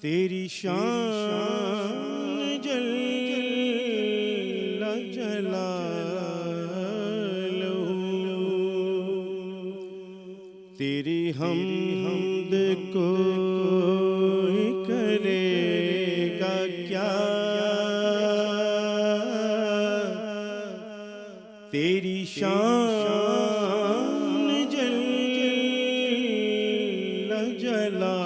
تیری شان جل جلالہ، تیری حمد کوئی کرے گا کیا، تیری شان جل جلالہ،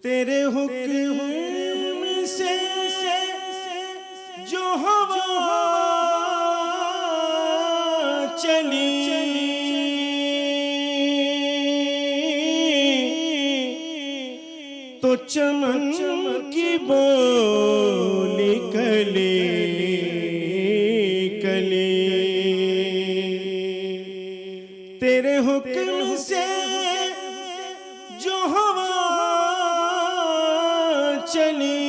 تیرے حکم سے جو ہوا چلی تو چمن کی بولی کلی کلی، تیرے حکم سے جو ہوا چلی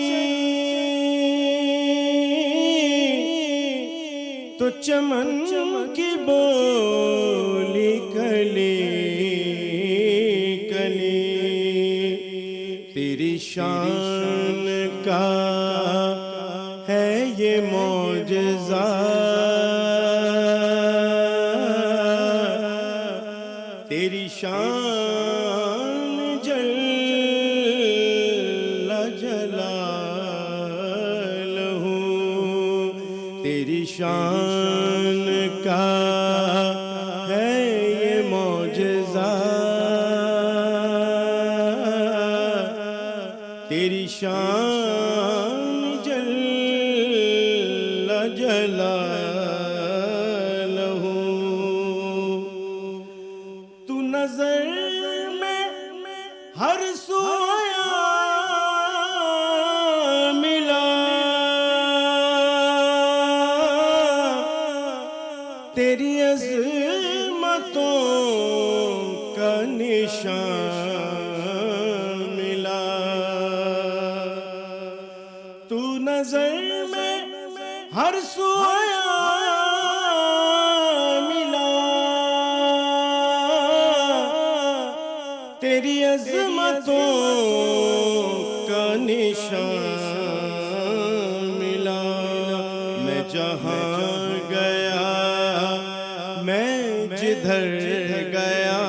تو چمن کی بولی کلی کلی، تیری شان کا ہے یہ معجزہ، تیری شان جل جلالہ، تیری شان کا ہے یہ معجزہ، تیری شان جل جلالہ، تو نظر میں ہر سو ملا، تیری عظمتوں کا نشان ملا، تو نظر میں ہر سو ملا، تیری عظمتوں کا نشان ملا، میں جہاں گیا میں جدھر گیا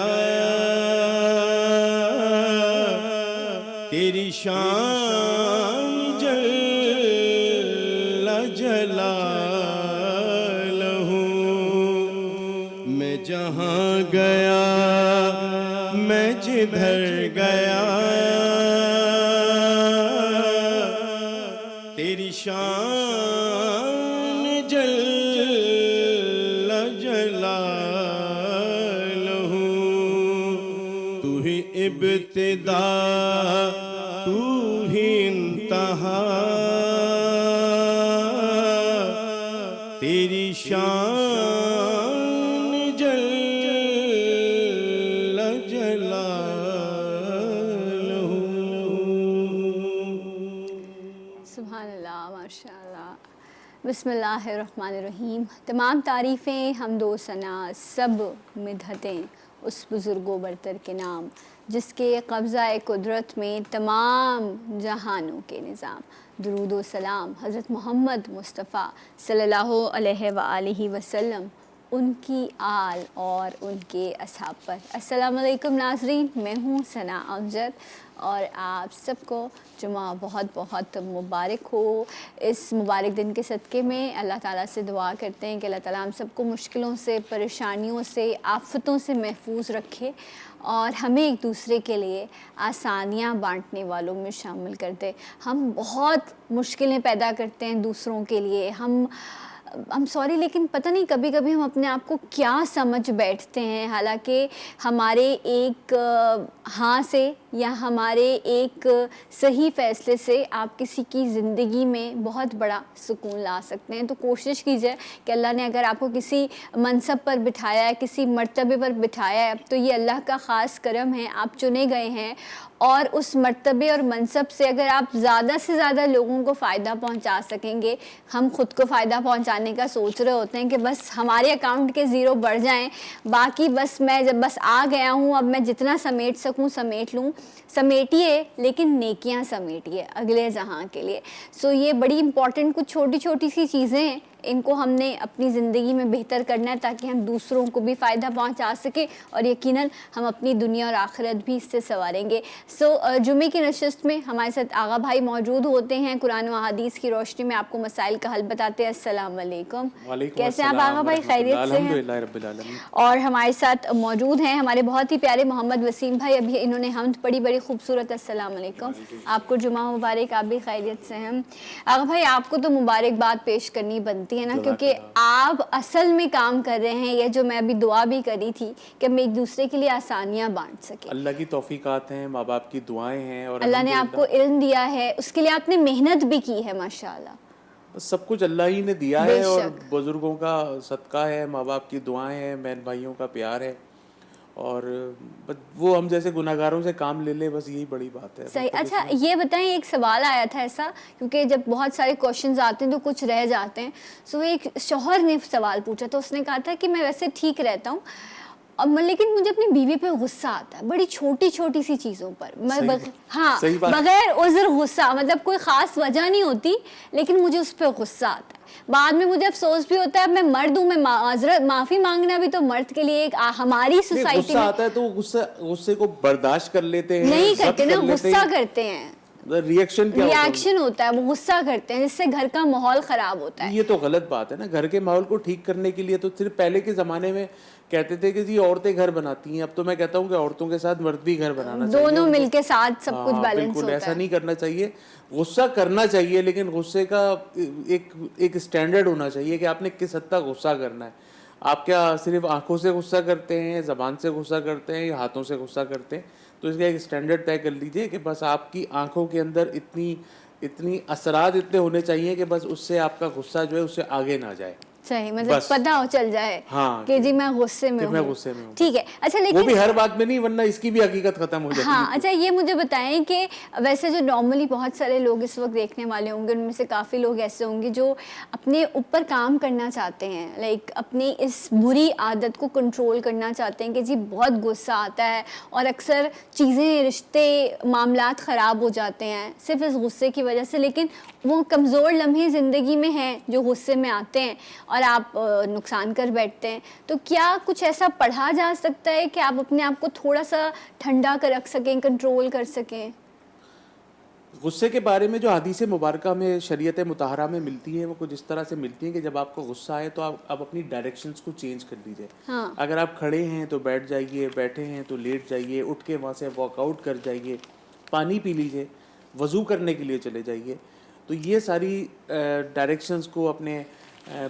تیری شان جل جلالہ، میں جہاں گیا میں جدھر گیا تیری شان جل جلالہ، تو ہی ابتدا تو ہی انتہا، تیری شان جل جلالہ۔ سبحان اللہ، ماشاء اللہ، بسم اللہ الرحمن الرحیم۔ تمام تعریفیں، حمد و ثنا، سب مدحتیں اس بزرگ و برتر کے نام جس کے قبضہ قدرت میں تمام جہانوں کے نظام۔ درود و سلام حضرت محمد مصطفیٰ صلی اللہ علیہ وآلہ وسلم، ان کی آل اور ان کے اصحاب پر۔ السلام علیکم ناظرین، میں ہوں ثنا امجد اور آپ سب کو جمعہ بہت بہت مبارک ہو۔ اس مبارک دن کے صدقے میں اللہ تعالیٰ سے دعا کرتے ہیں کہ اللہ تعالیٰ ہم سب کو مشکلوں سے، پریشانیوں سے، آفتوں سے محفوظ رکھے اور ہمیں ایک دوسرے کے لیے آسانیاں بانٹنے والوں میں شامل کر دے۔ ہم بہت مشکلیں پیدا کرتے ہیں دوسروں کے لیے، ہم سوری لیکن پتہ نہیں کبھی کبھی ہم اپنے آپ کو کیا سمجھ بیٹھتے ہیں، حالانکہ ہمارے ایک ہاں سے یا ہمارے ایک صحیح فیصلے سے آپ کسی کی زندگی میں بہت بڑا سکون لا سکتے ہیں. تو کوشش کیجئے کہ اللہ نے اگر آپ کو کسی منصب پر بٹھایا ہے, کسی مرتبے پر بٹھایا ہے, تو یہ اللہ کا خاص کرم ہے, آپ چنے گئے ہیں. اور اس مرتبے اور منصب سے اگر آپ زیادہ سے زیادہ لوگوں کو فائدہ پہنچا سکیں گے, ہم خود کو فائدہ پہنچانے کا سوچ رہے ہوتے ہیں کہ بس ہمارے اکاؤنٹ کے زیرو بڑھ جائیں, باقی بس میں جب بس آ گیا ہوں اب میں جتنا سمیٹ سکوں سمیٹ لوں. سمیٹیے لیکن نیکیاں سمیٹیے اگلے جہاں کے لیے. سو یہ بڑی امپورٹنٹ کچھ چھوٹی چھوٹی سی چیزیں ہیں, ان کو ہم نے اپنی زندگی میں بہتر کرنا ہے تاکہ ہم دوسروں کو بھی فائدہ پہنچا سکیں اور یقیناً ہم اپنی دنیا اور آخرت بھی اس سے سنواریں گے. سو جمعے کی نشست میں ہمارے ساتھ آغا بھائی موجود ہوتے ہیں, قرآن و احادیث کی روشنی میں آپ کو مسائل کا حل بتاتے ہیں. السلام علیکم. کیسے ہیں آپ آغا بھائی؟ خیریت سے ہیں؟ رب العالمین. اور ہمارے ساتھ موجود ہیں ہمارے بہت ہی پیارے محمد وسیم بھائی, ابھی انہوں نے حمد پڑھی بڑی خوبصورت. السلام علیکم. آپ کو جمعہ مبارک, آپ بھی خیریت سے ہیں. آغا بھائی آپ کو تو مبارکباد پیش کرنی بنتی ہے نا, کیونکہ آپ اصل میں کام کر رہے ہیں. یہ جو میں ابھی دعا بھی کری تھی کہ ہم ایک دوسرے کے لیے آسانیاں بانٹ سکیں, اللہ کی توفیقات ہیں, ماں باپ کی دعائیں ہیں, اور اللہ نے آپ کو علم دیا ہے, اس کے لیے آپ نے محنت بھی کی ہے ماشاءاللہ. سب کچھ اللہ ہی نے دیا بے ہے, اور شک. بزرگوں کا صدقہ ہے, ماں باپ کی دعائیں ہیں, بہن بھائیوں کا پیار ہے, اور وہ ہم جیسے گناہگاروں سے کام لے لے, بس یہی بڑی بات ہے. صحیح. اچھا یہ بتائیں, ایک سوال آیا تھا ایسا, کیونکہ جب بہت سارے کوشچنز آتے ہیں تو کچھ رہ جاتے ہیں. سو ایک شوہر نے سوال پوچھا تو اس نے کہا تھا کہ میں ویسے ٹھیک رہتا ہوں لیکن مجھے اپنی بیوی پہ غصہ آتا ہے بڑی چھوٹی چھوٹی سی چیزوں پر. ہاں, بغیر عذر غصہ, مطلب کوئی خاص وجہ نہیں ہوتی لیکن مجھے اس پہ غصہ آتا ہے. بعد میں مجھے افسوس بھی ہوتا ہے, اب میں مرد ہوں, میں معافی مانگنا بھی تو مرد کے لیے ایک ہماری سوسائٹی غصہ آتا ہے تو غصے کو برداشت کر لیتے ہیں, نہیں کرتے نا, غصہ کرتے ہیں. ریئیکشن ہوتا ہے, وہ غصہ کرتے ہیں جس سے گھر کا ماحول خراب ہوتا ہے. یہ تو غلط بات ہے نا. گھر کے ماحول کو ٹھیک کرنے کے لیے تو صرف پہلے کے زمانے میں کہتے تھے کہ جی عورتیں گھر بناتی ہیں, اب تو میں کہتا ہوں کہ عورتوں کے ساتھ مرد بھی گھر بنانا چاہیے, دونوں مل کے ساتھ سب کچھ بیلنس ہوتا ہے. ایسا نہیں کرنا چاہیے. غصہ کرنا چاہیے لیکن غصے کا ایک اسٹینڈرڈ ہونا چاہیے کہ آپ نے کس حد تک غصہ کرنا ہے. آپ کیا صرف آنکھوں سے غصہ کرتے ہیں, زبان سے غصہ کرتے ہیں, یا ہاتھوں سے غصہ کرتے ہیں؟ تو اس کا ایک اسٹینڈرڈ طے کر لیجئے کہ بس آپ کی آنکھوں کے اندر اتنی اثرات اتنے ہونے چاہیے کہ بس اس سے آپ کا غصہ جو ہے اس سے آگے نہ جائے. صحیح, مطلب پتہ ہو چل جائے کہ جی میں غصے میں ہوں. ٹھیک ہے. اچھا لیکن وہ بھی ہر بات میں نہیں, ورنہ اس کی بھی حقیقت ختم ہو جاتی ہے. ہاں. اچھا یہ مجھے بتائیں کہ ویسے جو نارملی بہت سارے لوگ اس وقت دیکھنے والے ہوں گے, ان میں سے کافی لوگ ایسے ہوں گے جو اپنے اوپر کام کرنا چاہتے ہیں, لائک اپنی اس بری عادت کو کنٹرول کرنا چاہتے ہیں کہ جی بہت غصہ آتا ہے اور اکثر چیزیں, رشتے, معاملات خراب ہو جاتے ہیں صرف اس غصے کی وجہ سے. لیکن وہ کمزور لمحے زندگی میں ہیں جو غصے میں آتے ہیں اور آپ نقصان کر بیٹھتے ہیں. تو کیا کچھ ایسا پڑھا جا سکتا ہے کہ آپ اپنے آپ کو تھوڑا سا ٹھنڈا کر رکھ سکیں, کنٹرول کر سکیں؟ غصے کے بارے میں جو حدیث مبارکہ میں شریعت مطہرہ میں ملتی ہیں وہ کچھ اس طرح سے ملتی ہیں کہ جب آپ کو غصہ آئے تو آپ اپنی ڈائریکشنز کو چینج کر لیجئے. اگر آپ کھڑے ہیں تو بیٹھ جائیے, بیٹھے ہیں تو لیٹ جائیے, اٹھ کے وہاں سے واک آؤٹ کر جائیے, پانی پی لیجئے, وضو کرنے کے لیے چلے جائیے. تو یہ ساری ڈائریکشنز کو, اپنے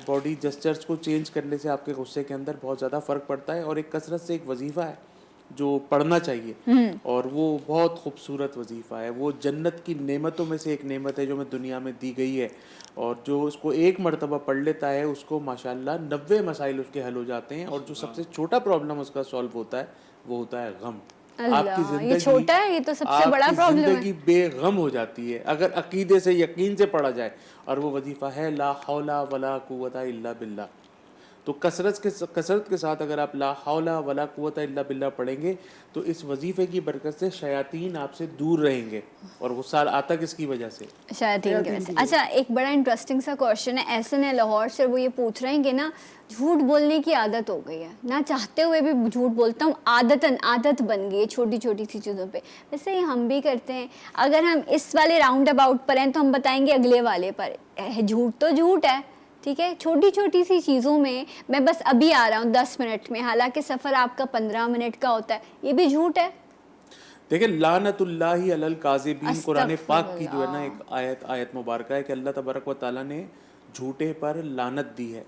باڈی جسچرز کو چینج کرنے سے آپ کے غصے کے اندر بہت زیادہ فرق پڑتا ہے. اور ایک کثرت سے ایک وظیفہ ہے جو پڑھنا چاہیے, اور وہ بہت خوبصورت وظیفہ ہے. وہ جنت کی نعمتوں میں سے ایک نعمت ہے جو ہمیں دنیا میں دی گئی ہے, اور جو اس کو ایک مرتبہ پڑھ لیتا ہے اس کو ماشاءاللہ 90 مسائل اس کے حل ہو جاتے ہیں. اور جو سب سے چھوٹا پرابلم اس کا سالو ہوتا ہے وہ ہوتا ہے غم. آپ کی زندگی بے غم ہو جاتی ہے اگر عقیدے سے, یقین سے پڑھا جائے. اور وہ وظیفہ ہے لا حول ولا قوت الا باللہ. تو کثرت کے ساتھ اگر آپ لا حول ولا قوت الا باللہ پڑھیں گے تو اس وظیفے کی برکت سے شیاطین آپ سے دور رہیں گے. اور غصہ آتا کس کی وجہ سے؟ شیاطین کی وجہ سے. اچھا ایک بڑا انٹرسٹنگ سا کوشچن ہے, ایسن ہے لاہور سے, وہ یہ پوچھ رہے ہیں کہ نا جھوٹ بولنے کی عادت ہو گئی ہے, نہ چاہتے ہوئے بھی جھوٹ بولتا ہوں, عادت بن گئی ہے چھوٹی چھوٹی سی چیزوں پہ. ویسے یہ ہم بھی کرتے ہیں. اگر ہم اس والے راؤنڈ اباؤٹ پر ہیں تو ہم بتائیں گے اگلے والے پر جھوٹ تو جھوٹ ہے, ٹھیک ہے, چھوٹی چھوٹی سی چیزوں میں بس ابھی آ رہا ہوں 10 منٹ میں, حالانکہ سفر آپ کا 15 منٹ کا ہوتا ہے, یہ بھی جھوٹ ہے. دیکھیں لعنت اللہ علی الکاذبین, قرآن پاک کی جو ہے نا ایک آیت مبارکہ ہے کہ اللہ تبارک و تعالیٰ نے جھوٹے پر لعنت دی ہے.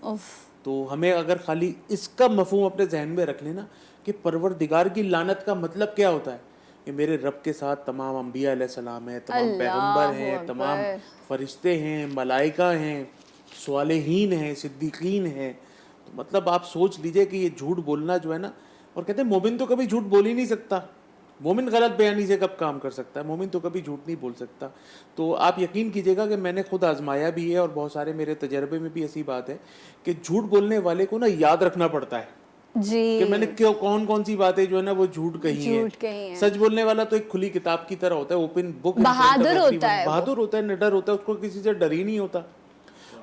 تو ہمیں اگر خالی اس کا مفہوم اپنے ذہن میں رکھ لینا کہ پروردگار کی لعنت کا مطلب کیا ہوتا ہے, کہ میرے رب کے ساتھ تمام انبیاء علیہ السلام ہیں, تمام پیغمبر ہیں, تمام فرشتے ہیں, ملائکہ ہیں, صالحین ہیں, صدیقین ہیں. تو مطلب آپ سوچ لیجئے کہ یہ جھوٹ بولنا جو ہے نا, اور کہتے ہیں مومن تو کبھی جھوٹ بول ہی نہیں سکتا, مومن غلط بیانی سے کب کام کر سکتا ہے, مومن تو کبھی جھوٹ نہیں بول سکتا. تو آپ یقین کیجئے گا کہ میں نے خود آزمایا بھی ہے, اور بہت سارے میرے تجربے میں بھی ایسی بات ہے کہ جھوٹ بولنے والے کو نا یاد رکھنا پڑتا ہے جی کہ میں نے کون کون سی باتیں جو ہے نا وہ جھوٹ کہی ہیں. سچ بولنے والا تو ایک کھلی کتاب کی طرح ہوتا ہے, اوپن بک, بہادر ہوتا ہے, بہادر ہوتا ہے, نڈر ہوتا ہے, اس کو کسی سے ڈر ہی نہیں ہوتا.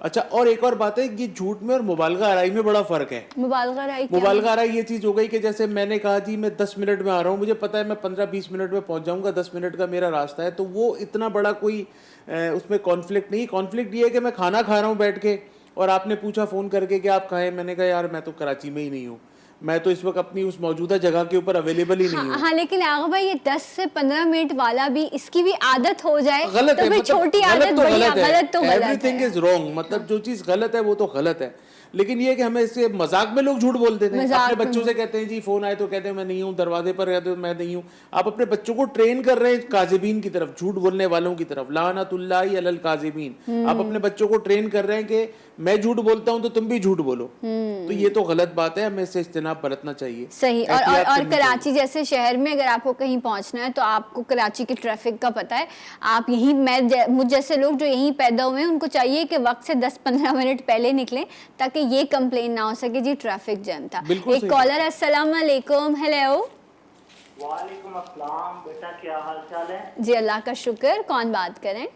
اچھا, اور ایک اور بات ہے, یہ جھوٹ میں اور مبالغہ آرائی میں بڑا فرق ہے. مبالغہ آرائی یہ چیز ہو گئی کہ جیسے میں نے کہا جی میں 10 منٹ میں آ رہا ہوں, مجھے پتا ہے میں 15-20 منٹ میں پہنچ جاؤں گا, 10 منٹ کا میرا راستہ ہے, تو وہ اتنا بڑا کوئی اس میں کانفلکٹ نہیں. کانفلکٹ یہ ہے کہ میں کھانا کھا رہا ہوں بیٹھ کے, اور آپ نے پوچھا فون کر کے کہ آپ کہاں ہیں, میں نے کہا یار میں تو کراچی میں ہی نہیں ہوں, میں تو اس وقت اپنی اس موجودہ جگہ کے اوپر اویلیبل ہی نہیں ہوں. ہاں لیکن آغا بھائی یہ 10 سے 15 منٹ والا بھی اس کی بھی عادت ہو جائے غلط ہے, چھوٹی عادت بڑی غلط تو غلط ہے. ایوری تھنگ از رانگ, مطلب جو چیز غلط ہے وہ تو غلط ہے. لیکن یہ کہ ہمیں اس سے مذاق میں لوگ جھوٹ بولتے ہیں, اپنے بچوں سے کہتے ہیں جی فون آئے تو کہتے ہیں میں نہیں ہوں, دروازے پر رہتے میں نہیں ہوں. آپ اپنے بچوں کو ٹرین کر رہے ہیں کاذبین کی طرف, جھوٹ بولنے والوں کی طرف, لعنت اللہ علی الکاذبین. آپ اپنے بچوں کو ٹرین کر رہے ہیں کہ میں جھوٹ بولتا ہوں تو تم بھی جھوٹ بولو, تو یہ تو غلط بات ہے, ہمیں اس سے اجتناب برتنا چاہیے. صحیح. اور کراچی جیسے شہر میں اگر آپ کو کہیں پہنچنا ہے تو آپ کو کراچی کے ٹریفک کا پتہ ہے, آپ یہی مجھ جیسے لوگ جو یہیں پیدا ہوئے ہیں ان کو چاہیے کہ وقت سے 10-15 منٹ پہلے نکلیں تاکہ یہ کمپلین نہ ہو سکے جی ٹریفک جام تھا. ایک کالر, السلام علیکم. ہیلو. وعلیکم السلام بیٹا, کیا حال چال ہے؟ جی اللہ کا شکر. کون بات کریں؟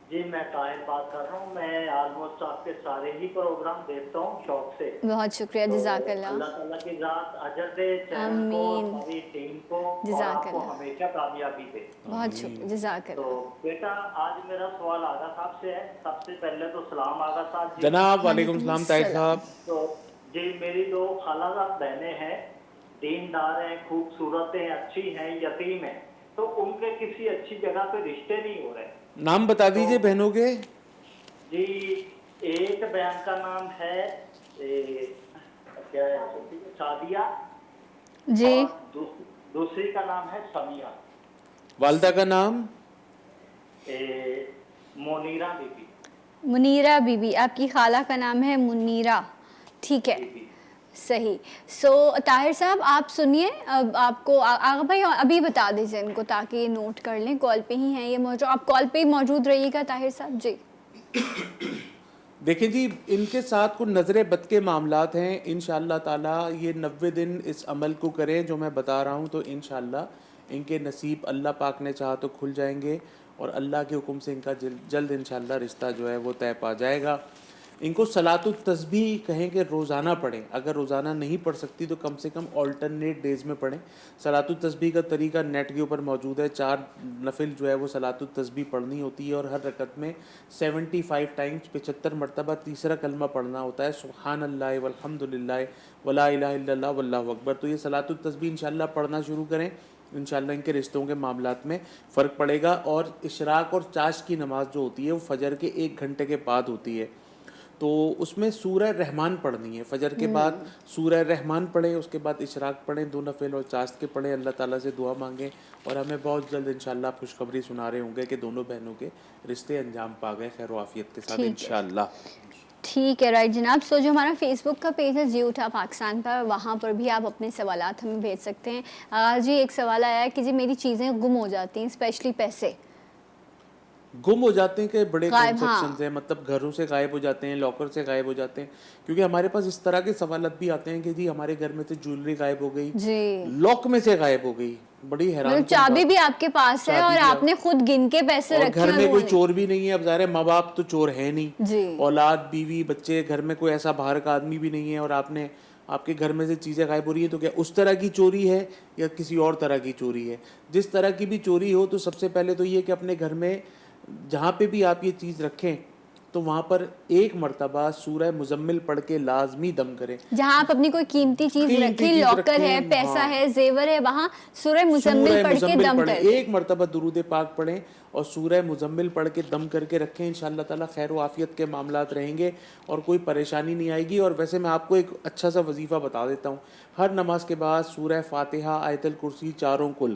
جی میں طاہر بات کر رہا ہوں. میں آلموسٹ آپ کے سارے ہی پروگرام دیکھتا ہوں شوق سے. بہت شکریہ, جزاک اللہ. اللہ تعالیٰ کی ذات اجر دے چینل کو, ساری ٹیم کو, اور آپ کو ہمیشہ کامیابی دے. بہت شکریہ, جزاک اللہ. تو بیٹا آج میرا سوال آغا صاحب سے ہے. سب سے پہلے تو سلام آغا صاحب جی. جناب وعلیکم السلام طاہر صاحب. تو جی میری 2 خالہ زاد بہنیں ہیں, دیندار ہیں, خوبصورت ہیں, اچھی ہیں, یتیم ہیں, تو ان کے کسی اچھی جگہ پہ رشتے نہیں ہو رہے. نام بتا دیجئے بہنوں کے. جی ایک بہن کا نام ہے شادیہ جی, دوسری کا نام ہے سمیہ. والدہ کا نام منیرہ بی بی. منیرہ بی بی, آپ کی خالہ کا نام ہے منیرہ. ٹھیک ہے, صحیح. سو طاہر صاحب آپ سنیے, اب آپ کو آغا بھائی ابھی بتا دیجیے ان کو تاکہ یہ نوٹ کر لیں, کال پہ ہی ہیں یہ موجود, آپ کال پہ ہی موجود رہیے گا طاہر صاحب. جی دیکھیں جی, ان کے ساتھ کچھ نظر بد کے معاملات ہیں. انشاءاللہ تعالی یہ 90 دن اس عمل کو کریں جو میں بتا رہا ہوں, تو انشاءاللہ ان کے نصیب اللہ پاک نے چاہا تو کھل جائیں گے, اور اللہ کے حکم سے ان کا جلد انشاءاللہ رشتہ جو ہے وہ طے پا جائے گا. ان کو صلاۃ التسبیح کہیں کہ روزانہ پڑھیں, اگر روزانہ نہیں پڑھ سکتی تو کم سے کم آلٹرنیٹ ڈیز میں پڑھیں. صلاۃ التسبیح کا طریقہ نیٹ کے اوپر موجود ہے. 4 نفل جو ہے وہ صلاۃ التسبیح پڑھنی ہوتی ہے, اور ہر رکعت میں 75 ٹائمز 75 مرتبہ تیسرا کلمہ پڑھنا ہوتا ہے, سبحان اللہ والحمد للہ ولا الہ الا اللہ واللہ اکبر. تو یہ صلاۃ التسبیح انشاءاللہ پڑھنا شروع کریں, انشاءاللہ ان کے رشتوں کے معاملات میں فرق پڑے گا. اور اشراق اور چاشت کی نماز جو ہوتی ہے وہ فجر کے 1 گھنٹے کے بعد ہوتی ہے, تو اس میں سورہ رحمان پڑھنی ہے. فجر کے بعد سورہ رحمان پڑھیں, اس کے بعد اشراق پڑھیں 2 نفل, اور چاشت کے پڑھیں. اللہ تعالیٰ سے دعا مانگیں, اور ہمیں بہت جلد انشاءاللہ آپ خوشخبری سنا رہے ہوں گے کہ دونوں بہنوں کے رشتے انجام پا گئے خیر و عافیت کے ساتھ انشاءاللہ. ٹھیک ہے, رائٹ جناب. سو جو ہمارا فیس بک کا پیج ہے جی اٹھا پاکستان پر, وہاں پر بھی آپ اپنے سوالات ہمیں بھیج سکتے ہیں. جی ایک سوال آیا ہے کہ جی میری چیزیں گم ہو جاتی ہیں, اسپیشلی پیسے گم ہو جاتے ہیں, کہ بڑے کنسپشنز ہیں, مطلب گھروں سے غائب ہو جاتے ہیں, لاکر سے غائب ہو جاتے ہیں. کیونکہ ہمارے پاس اس طرح کے سوالات بھی آتے ہیں کہ جی ہمارے گھر میں سے جویلری غائب ہو گئی, لاک میں سے غائب ہو گئی. بڑی حیران, چابی بھی آپ کے پاس ہے اور آپ نے خود گن کے پیسے رکھے, گھر میں کوئی چور بھی نہیں ہے. اب ظاہر ہے ماں باپ تو چور ہے نہیں, اولاد بیوی بچے, گھر میں کوئی ایسا باہر کا آدمی بھی نہیں ہے, اور آپ کے گھر میں سے چیزیں غائب ہو رہی ہیں, تو کیا اس طرح کی چوری ہے یا کسی اور طرح کی چوری ہے؟ جس طرح کی بھی چوری ہو تو سب سے پہلے تو یہ کہ اپنے گھر میں جہاں پہ بھی آپ یہ چیز رکھیں تو وہاں پر 1 مرتبہ سورہ مزمل پڑھ کے لازمی دم کریں. جہاں آپ اپنی کوئی قیمتی چیز رکھیں, لاکر ہے, پیسہ ہے, زیور ہے, وہاں سورہ مزمل پڑھ کے دم کریں. 1 مرتبہ درود پاک پڑھیں اور سورہ مزمل پڑھ کے دم کر کے رکھیں. انشاءاللہ تعالی خیر و عافیت کے معاملات رہیں گے اور کوئی پریشانی نہیں آئے گی. اور ویسے میں آپ کو ایک اچھا سا وظیفہ بتا دیتا ہوں. ہر نماز کے بعد سورہ فاتحہ, آیت الکرسی, چاروں کل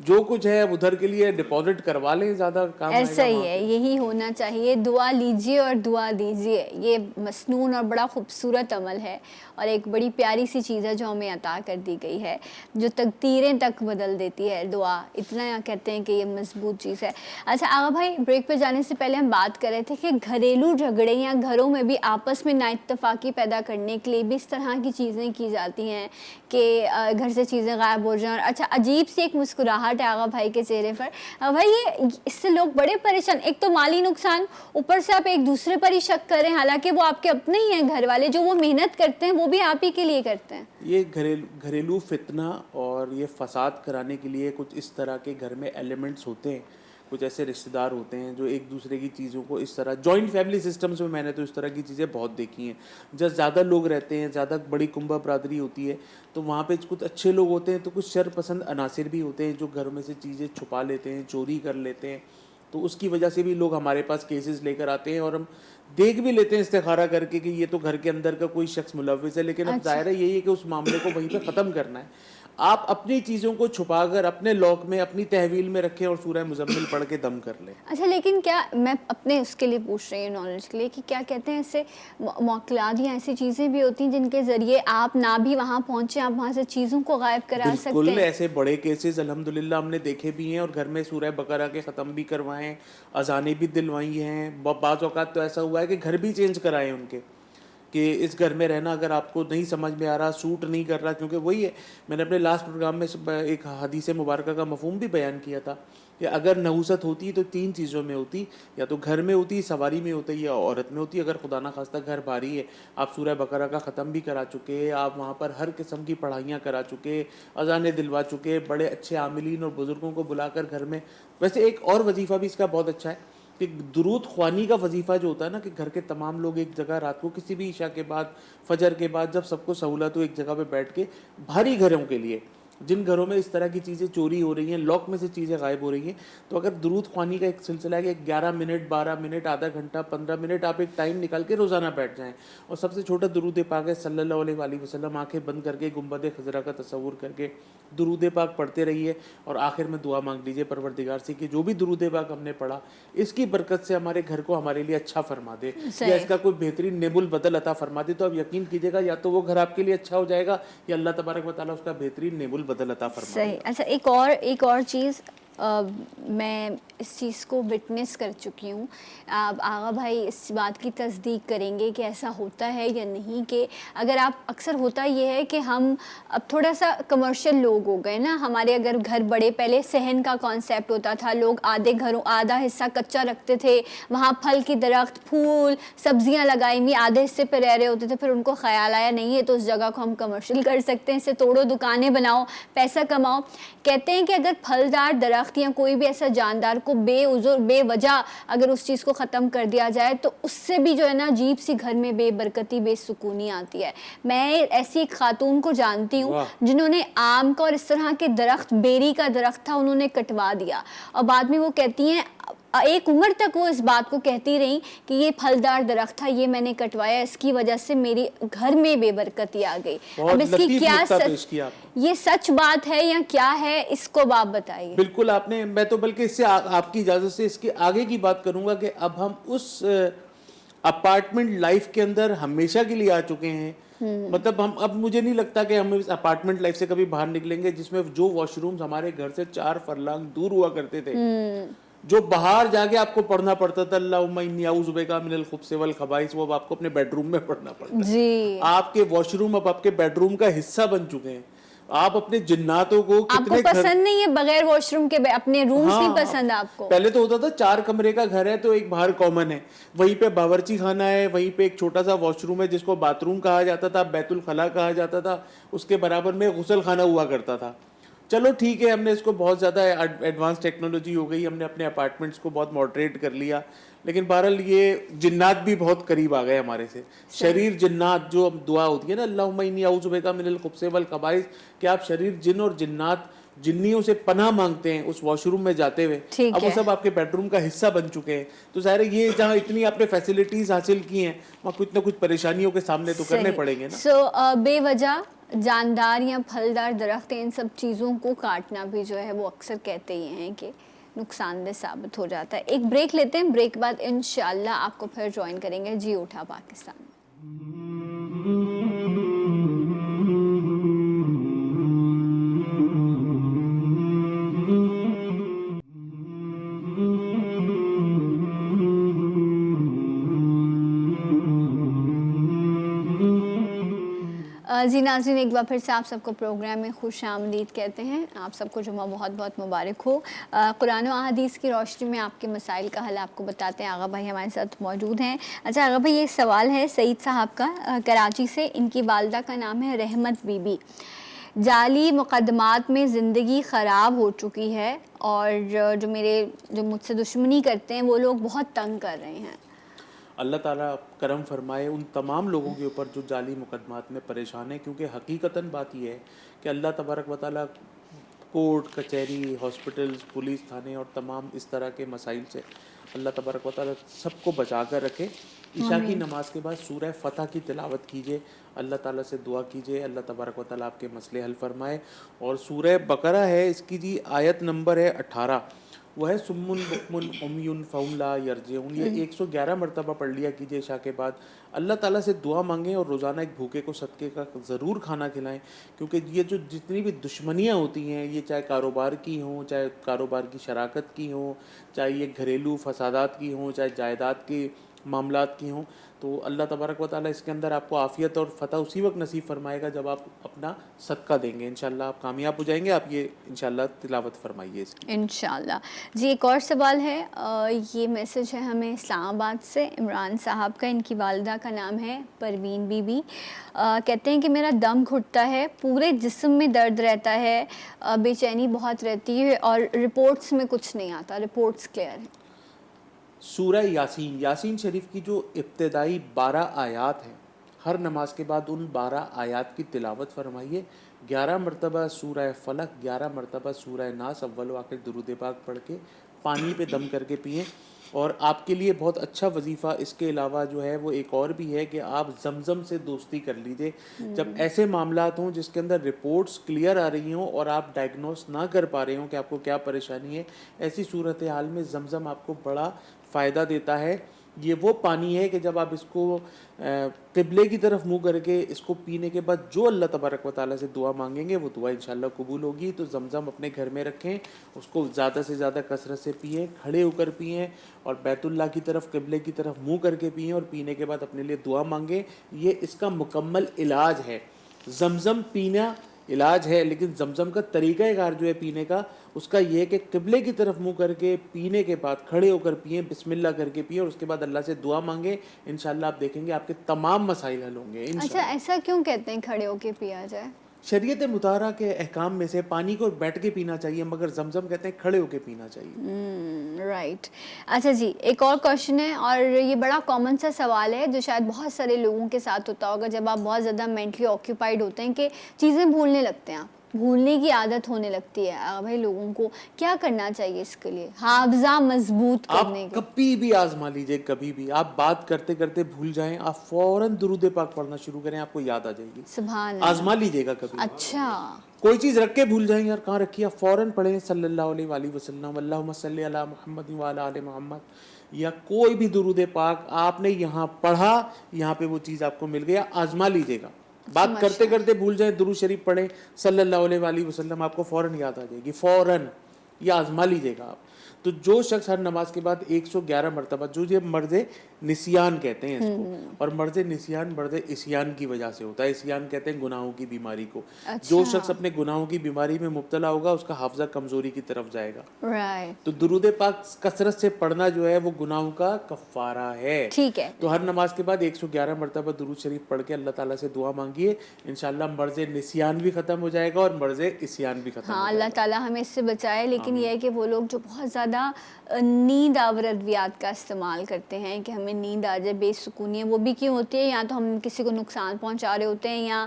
جو کچھ ہے اب ادھر کے لیے ڈپازٹ کروا لیں, زیادہ کام آئے گا. ایسا ہی ہے, یہی ہونا چاہیے. دعا لیجئے اور دعا دیجئے, یہ مسنون اور بڑا خوبصورت عمل ہے اور ایک بڑی پیاری سی چیز ہے جو ہمیں عطا کر دی گئی ہے, جو تقدیریں تک بدل دیتی ہے دعا. اتنا کہتے ہیں کہ یہ مضبوط چیز ہے. اچھا آغا بھائی, بریک پہ جانے سے پہلے ہم بات کر رہے تھے کہ گھریلو جھگڑے یا گھروں میں بھی آپس میں نااتفاقی پیدا کرنے کے لیے بھی اس طرح کی چیزیں کی جاتی ہیں کہ گھر سے چیزیں غائب ہو جائیں. اچھا عجیب سی ایک مسکراہٹ ہے آغا بھائی کے چہرے پر. بھائی یہ اس سے لوگ بڑے پریشان, ایک تو مالی نقصان, اوپر سے آپ ایک دوسرے پر ہی شک کریں, حالانکہ وہ آپ کے اپنے ہی ہیں گھر والے, جو وہ محنت کرتے ہیں وہ بھی آپ ہی کے لیے کرتے ہیں. یہ گھریلو فتنہ اور یہ فساد کرانے کے لیے کچھ اس طرح کے گھر میں ایلیمنٹس ہوتے ہیں, کچھ ایسے رشتہ دار ہوتے ہیں جو ایک دوسرے کی چیزوں کو اس طرح, جوائنٹ فیملی سسٹمز میں نے تو اس طرح کی چیزیں بہت دیکھی ہیں. جب زیادہ لوگ رہتے ہیں, زیادہ بڑی کنبہ برادری ہوتی ہے, تو وہاں پہ کچھ اچھے لوگ ہوتے ہیں تو کچھ شر پسند عناصر بھی ہوتے ہیں جو گھر میں سے چیزیں چھپا لیتے ہیں, چوری کر لیتے ہیں. تو اس کی وجہ سے بھی لوگ ہمارے پاس کیسز لے کر آتے ہیں اور ہم دیکھ بھی لیتے ہیں استخارہ کر کے کہ یہ تو گھر کے اندر کا کوئی شخص ملوث ہے, لیکن اب ظاہر ہے یہی ہے کہ اس معاملے کو وہیں پہ ختم کرنا ہے. آپ اپنی چیزوں کو چھپا کر اپنے لاک میں اپنی تحویل میں رکھیں اور سورہ مزمل پڑھ کے دم کر لیں. اچھا لیکن کیا, میں اپنے اس کے لیے پوچھ رہی ہوں نالج کے لیے, کہ کیا کہتے ہیں ایسے موکلات یا ایسی چیزیں بھی ہوتی ہیں جن کے ذریعے آپ نہ بھی وہاں پہنچیں, آپ وہاں سے چیزوں کو غائب کرا سکتے ہیں؟ بالکل, ایسے بڑے کیسز الحمدللہ ہم نے دیکھے بھی ہیں اور گھر میں سورہ بقرہ کے ختم بھی کروائے ہیں, اذانیں بھی دلوائی ہیں. بعض اوقات تو ایسا ہوا ہے کہ گھر بھی چینج کرائے ان کے, کہ اس گھر میں رہنا اگر آپ کو نہیں سمجھ میں آ رہا, سوٹ نہیں کر رہا, کیونکہ وہی ہے, میں نے اپنے لاسٹ پروگرام میں ایک حدیث مبارکہ کا مفہوم بھی بیان کیا تھا کہ اگر نحوست ہوتی تو 3 چیزوں میں ہوتی, یا تو گھر میں ہوتی, سواری میں ہوتی, یا عورت میں ہوتی. اگر خدا نخواستہ گھر بھاری ہے, آپ سورہ بقرہ کا ختم بھی کرا چکے, آپ وہاں پر ہر قسم کی پڑھائیاں کرا چکے, اذانیں دلوا چکے, بڑے اچھے عاملین اور بزرگوں کو بلا کر گھر میں. ویسے ایک اور وظیفہ بھی اس کا بہت اچھا ہے کہ درود خوانی کا وظیفہ جو ہوتا ہے نا, کہ گھر کے تمام لوگ ایک جگہ رات کو کسی بھی عشاء کے بعد, فجر کے بعد, جب سب کو سہولت ہو, ایک جگہ پہ بیٹھ کے بھاری گھروں کے لیے, جن گھروں میں اس طرح کی چیزیں چوری ہو رہی ہیں, لاک میں سے چیزیں غائب ہو رہی ہیں, تو اگر درود خوانی کا ایک سلسلہ ہے کہ 11 منٹ 12 منٹ آدھا گھنٹہ 15 منٹ آپ ایک ٹائم نکال کے روزانہ بیٹھ جائیں, اور سب سے چھوٹا درود پاک ہے صلی اللہ علیہ وآلہ وسلم, آنکھیں بند کر کے گنبد خضرا کا تصور کر کے درود پاک پڑھتے رہیے, اور آخر میں دعا مانگ لیجیے پروردگار سے کہ جو بھی درود پاک ہم نے پڑھا اس کی برکت سے ہمارے گھر کو ہمارے لیے اچھا فرما دے, یا اس کا کوئی بہترین نیب البدل عطا فرما دے. تو آپ یقین کیجیے گا, یا تو وہ گھر آپ کے لیے اچھا ہو جائے گا, یا اللہ تبارک و تعالیٰ اس کا بہترین نیب البدل عطا فرما دے. صحیح. اچھا ایک اور چیز, میں اس چیز کو وٹنس کر چکی ہوں, آغا بھائی اس بات کی تصدیق کریں گے کہ ایسا ہوتا ہے یا نہیں, کہ اگر آپ اکثر ہوتا یہ ہے کہ ہم اب تھوڑا سا کمرشل لوگ ہو گئے نا, ہمارے اگر گھر بڑے, پہلے صحن کا کانسیپٹ ہوتا تھا, لوگ آدھا حصہ کچا رکھتے تھے, وہاں پھل کی درخت, پھول, سبزیاں لگائی ہوئی, آدھے حصے پہ رہ رہے ہوتے تھے, پھر ان کو خیال آیا نہیں ہے تو اس جگہ کو ہم کمرشل کر سکتے ہیں, اسے توڑو, دکانیں بناؤ, پیسہ کماؤ. کہتے ہیں کہ اگر پھلدار درخت یا کوئی بھی ایسا جاندار کو بے عذر بے وجہ اگر اس چیز کو ختم کر دیا جائے تو اس سے بھی جو ہے نا عجیب سی گھر میں بے برکتی, بے سکونی آتی ہے. میں ایسی ایک خاتون کو جانتی ہوں جنہوں نے آم کا اور اس طرح کے درخت, بیری کا درخت تھا, انہوں نے کٹوا دیا, اور بعد میں وہ کہتی ہیں ایک عمر تک وہ اس بات کو کہتی رہی کہ یہ پھلدار درخت تھا, یہ میں نے کٹوایا, اس کی وجہ سے میری گھر میں بے برکتی آ گئی. اب اس کی کیا یہ سچ بات ہے یا کیا ہے, اس کو آپ بتائیے. بالکل آپ نے, میں تو بلکہ اس سے آپ کی اجازت سے اس کے آگے کی بات کروں گا کہ اب ہم اس اپارٹمنٹ لائف کے اندر ہمیشہ کے لیے آ چکے ہیں. مطلب ہم اب, مجھے نہیں لگتا کہ ہم اس اپارٹمنٹ لائف سے کبھی باہر نکلیں گے جس میں جو واش رومز ہمارے گھر سے 4 فرلانگ دور ہوا کرتے تھے, جو باہر جا کے آپ کو پڑھنا پڑتا تھا اللہم انی اعوذ بک من الخبث والخبائث, وہ اب آپ کو اپنے بیڈ روم میں پڑھنا پڑتا ہے. جی, آپ کے واش روم اب آپ کے بیڈ روم کا حصہ بن چکے ہیں. آپ اپنے جناتوں کو آپ کو پسند نہیں ہے بغیر واش روم کے اپنے رومز نہیں پسند آپ کو؟ پہلے تو ہوتا تھا 4 کمرے کا گھر ہے تو ایک باہر کامن ہے, وہیں پہ باورچی خانہ ہے, وہیں پہ ایک چھوٹا سا واش روم ہے جس کو باتھ روم کہا جاتا تھا, بیت الخلا کہا جاتا تھا, اس کے برابر میں غسل خانہ ہوا کرتا تھا. چلو ٹھیک ہے, ہم نے اس کو بہت زیادہ ایڈوانس ٹیکنالوجی ہو گئی, ہم نے اپنے اپارٹمنٹس کو بہت ماڈریٹ کر لیا, لیکن بہرحال یہ جنات بھی بہت قریب آ گئے ہمارے سے. شریر جنات جو دعا ہوتی ہے نا اللہم انی اعوذ بک من الخبث والخبائث, کہ آپ شریر جن اور جنات جنیوں سے پناہ مانگتے ہیں اس واش روم میں جاتے ہوئے, اب وہ سب آپ کے بیڈ روم کا حصہ بن چکے ہیں. تو ظاہر ہے یہ جہاں اتنی آپ نے فیسلٹیز حاصل کی ہیں وہاں کچھ نہ کچھ پریشانیوں کے سامنے تو کرنے پڑیں گے نا. سو بے وجہ جاندار یا پھلدار درخت ہیں ان سب چیزوں کو کاٹنا بھی جو ہے وہ اکثر کہتے ہی ہیں کہ نقصان دہ ثابت ہو جاتا ہے. ایک بریک لیتے ہیں, بریک کے بعد انشاءاللہ آپ کو پھر جوائن کریں گے جی اٹھا پاکستان. جی ناظرین, ایک بار پھر سے آپ سب کو پروگرام میں خوش آمدید کہتے ہیں. آپ سب کو جمعہ بہت بہت مبارک ہو. قرآن و احادیث کی روشنی میں آپ کے مسائل کا حل آپ کو بتاتے ہیں. آغا بھائی ہمارے ساتھ موجود ہیں. اچھا آغا بھائی, یہ سوال ہے سعید صاحب کا کراچی سے. ان کی والدہ کا نام ہے رحمت بی بی. جعلی مقدمات میں زندگی خراب ہو چکی ہے اور جو مجھ سے دشمنی کرتے ہیں وہ لوگ بہت تنگ کر رہے ہیں. اللہ تعالیٰ کرم فرمائے ان تمام لوگوں کے اوپر جو جعلی مقدمات میں پریشان ہیں, کیونکہ حقیقتاً بات یہ ہے کہ اللہ تبارک و تعالیٰ کورٹ کچہری ہاسپٹلز پولیس تھانے اور تمام اس طرح کے مسائل سے اللہ تبارک و تعالیٰ سب کو بچا کر رکھے. عشاء کی نماز کے بعد سورہ فتح کی تلاوت کیجئے, اللہ تعالیٰ سے دعا کیجئے, اللہ تبارک و تعالیٰ آپ کے مسئلے حل فرمائے. اور سورہ بقرہ ہے, اس کی جی آیت نمبر ہے 18, وہ ہے سمن بکمن عمیٌ فہم لا یرجعون. یہ 111 مرتبہ پڑھ لیا کیجئے عشاء کے بعد. اللہ تعالیٰ سے دعا مانگیں اور روزانہ ایک بھوکے کو صدقے کا ضرور کھانا کھلائیں, کیونکہ یہ جو جتنی بھی دشمنیاں ہوتی ہیں, یہ چاہے کاروبار کی ہوں, چاہے کاروبار کی شراکت کی ہوں, چاہے یہ گھریلو فسادات کی ہوں, چاہے جائیداد کے معاملات کی ہوں, تو اللہ تبارک و تعالیٰ اس کے اندر آپ کو عافیت اور فتح اسی وقت نصیب فرمائے گا جب آپ اپنا صدقہ دیں گے. انشاءاللہ آپ کامیاب ہو جائیں گے. آپ یہ انشاءاللہ تلاوت فرمائیے اس کی انشاءاللہ. جی ایک اور سوال ہے, یہ میسج ہے ہمیں اسلام آباد سے عمران صاحب کا. ان کی والدہ کا نام ہے پروین بی بی. کہتے ہیں کہ میرا دم گھٹتا ہے, پورے جسم میں درد رہتا ہے, بے چینی بہت رہتی ہے اور رپورٹس میں کچھ نہیں آتا, رپورٹس کلیئر ہیں. سورہ یاسین, یاسین شریف کی جو ابتدائی 12 آیات ہیں, ہر نماز کے بعد ان 12 آیات کی تلاوت فرمائیے. 11 مرتبہ سورہ فلق, 11 مرتبہ سورہ ناس, اول و آخر درود پاک پڑھ کے پانی پہ دم کر کے پئیں. اور آپ کے لیے بہت اچھا وظیفہ اس کے علاوہ جو ہے وہ ایک اور بھی ہے کہ آپ زمزم سے دوستی کر لیجئے. جب ایسے معاملات ہوں جس کے اندر رپورٹس کلیئر آ رہی ہوں اور آپ ڈائگنوس نہ کر پا رہے ہوں کہ آپ کو کیا پریشانی ہے, ایسی صورتحال میں زمزم آپ کو بڑا فائدہ دیتا ہے. یہ وہ پانی ہے کہ جب آپ اس کو قبلے کی طرف منہ کر کے اس کو پینے کے بعد جو اللہ تبارک و تعالیٰ سے دعا مانگیں گے وہ دعا انشاءاللہ قبول ہوگی. تو زمزم اپنے گھر میں رکھیں, اس کو زیادہ سے زیادہ کثرت سے پئیں, کھڑے ہو کر پئیں اور بیت اللہ کی طرف قبلے کی طرف منہ کر کے پئیں, اور پینے کے بعد اپنے لیے دعا مانگیں. یہ اس کا مکمل علاج ہے. زمزم پینا علاج ہے, لیکن زمزم کا طریقہ کار جو ہے پینے کا, اس کا یہ ہے کہ قبلے کی طرف منہ کر کے پینے کے بعد کھڑے ہو کر پئیں, بسم اللہ کر کے پئیں, اور اس کے بعد اللہ سے دعا مانگیں. انشاءاللہ آپ دیکھیں گے آپ کے تمام مسائل حل ہوں گے. اچھا ایسا کیوں کہتے ہیں کھڑے ہو کے پیا جائے؟ شریعت مطہرہ کے احکام میں سے پانی کو بیٹھ کے پینا چاہیے, مگر زمزم کہتے ہیں کھڑے ہو کے پینا چاہیے. رائٹ. اچھا جی ایک اور کوشچن ہے, اور یہ بڑا کامن سا سوال ہے جو شاید بہت سارے لوگوں کے ساتھ ہوتا ہوگا جب آپ بہت زیادہ مینٹلی آکیوپائڈ ہوتے ہیں کہ چیزیں بھولنے لگتے ہیں, بھولنے کی عادت ہونے لگتی ہے. بھائی لوگوں کو کیا کرنا چاہیے اس کے لیے حافظہ مضبوط کرنے کے؟ آپ کبھی بھی آزما لیجئے, کبھی بھی آپ بات کرتے کرتے بھول جائیں, آپ فوراً درود پاک پڑھنا شروع کریں, آپ کو یاد آ جائے گی. سبحان اللہ. آزما لیجئے گا کبھی. اچھا کوئی چیز رکھ کے بھول جائیں یار کہاں رکھی, آپ فوراً پڑھیں صلی اللہ علیہ وآلہ وسلم, اللہم صلی علی محمد وعلی آل محمد, یا کوئی بھی درود پاک آپ نے یہاں پڑھا, یہاں پہ وہ چیز آپ کو مل گیا. آزما لیجئے گا. بات کرتے کرتے بھول جائیں, درود شریف پڑھیں صلی اللہ علیہ وآلہ وسلم, آپ کو فوراً یاد آ جائے گی. فوراً یہ آزما لیجئے گا آپ. تو جو شخص ہر نماز کے بعد 111 مرتبہ, جو یہ مرض نسیان کہتے ہیں اس کو, اور مرض نسیان مرض عصیان کی وجہ سے ہوتا ہے. عصیان کہتے ہیں گناہوں کی بیماری کو. جو شخص اپنے گناہوں کی بیماری میں مبتلا ہوگا اس کا حافظہ کمزوری کی طرف جائے گا. تو درود پاک کثرت سے پڑھنا جو ہے وہ گناہوں کا کفارہ ہے. ٹھیک ہے. تو ہر نماز کے بعد 111 مرتبہ درود شریف پڑھ کے اللہ تعالیٰ سے دعا مانگیے, انشاءاللہ مرض نسیان بھی ختم ہو جائے گا اور مرض عصیان بھی ختم ہو جائے گا. ہاں اللہ تعالیٰ ہمیں اس سے بچائے. لیکن یہ ہے کہ وہ لوگ جو بہت زیادہ نیند آور ادویات کا استعمال کرتے ہیں کہ ہمیں نیند آ جائے, بے سکونی ہے, وہ بھی کیوں ہوتی ہے؟ یا تو ہم کسی کو نقصان پہنچا رہے ہوتے ہیں, یا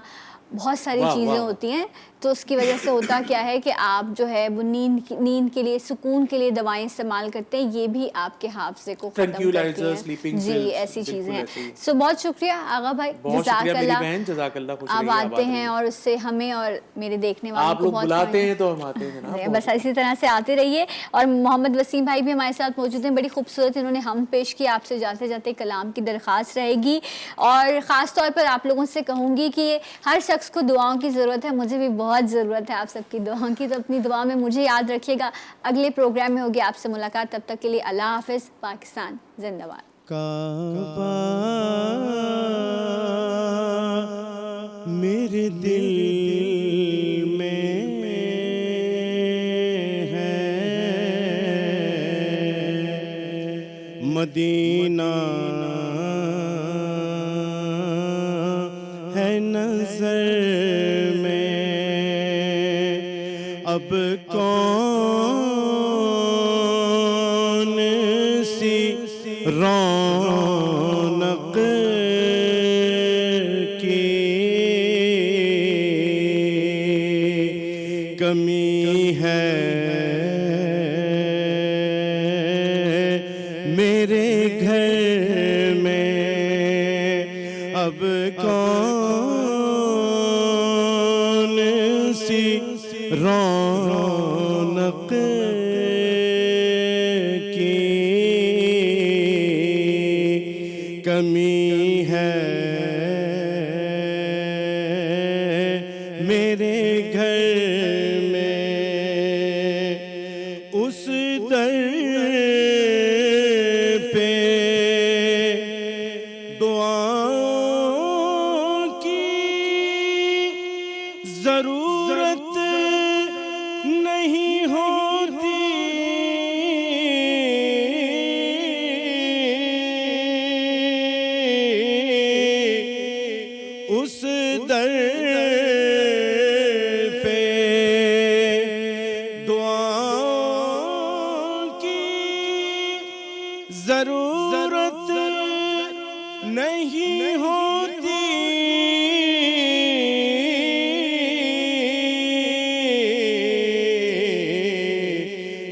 بہت ساری چیزیں ہوتی ہیں تو اس کی وجہ سے ہوتا کیا ہے کہ آپ جو ہے وہ نیند کے لیے، سکون کے لیے دوائیں استعمال کرتے ہیں، یہ بھی آپ کے حافظے کو ختم کرتی ہیں. جی ایسی چیزیں ہیں. سو بہت شکریہ آغا بھائی، جزاک اللہ. آپ آتے ہیں اور اس سے ہمیں اور میرے دیکھنے والوں کو بہت بلاتے ہیں تو ہم آتے ہیں جناب. بس اسی طرح سے آتے رہیے. اور محمد وسیم بھائی بھی ہمارے ساتھ موجود ہیں، بڑی خوبصورت انہوں نے ہم پیش کی. آپ سے جاتے جاتے کلام کی درخواست رہے گی، اور خاص طور پر آپ لوگوں سے کہوں گی کہ ہر شخص کو دعاؤں کی ضرورت ہے، مجھے بھی بہت ضرورت ہے آپ سب کی دعاؤں کی. تو اپنی دعا میں مجھے یاد رکھیے گا. اگلے پروگرام میں ہوگی آپ سے ملاقات، تب تک کے لیے اللہ حافظ. پاکستان زندہ باد. کعبہ میرے دل میں ہے، مدینہ ہے نظر میں. اب کون سی رونق کی کمی ہے میرے گھر میں. اب کون سی رونق کی کمی ہے میرے گھر میں. اس در پہ دعاؤں کی ضرورت نہیں ہوتی. اس در پہ دعاؤں کی ضرورت نہیں ہوتی.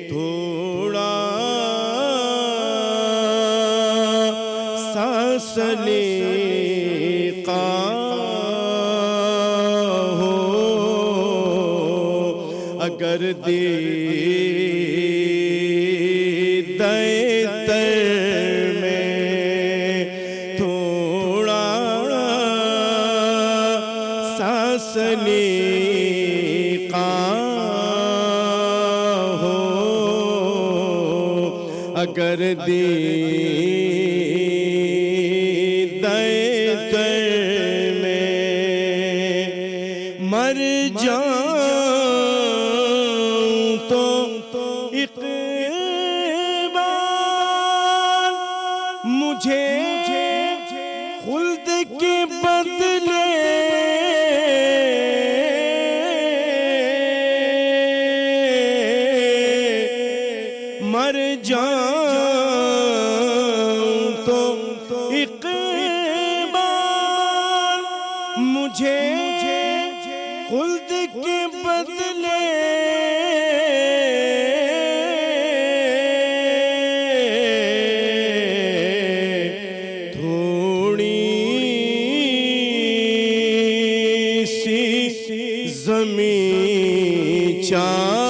تھوڑا سا سلیقہ ہو اگر دیدۂ میں، تھوڑا سا سلیقہ ہو اگر دیدۂ میں. مر جاؤں تو اقبال مجھے خلد کے بدلے مر جاؤں تو اقبال مجھے خلد کے بدلے تھوڑی سی زمین چاہیے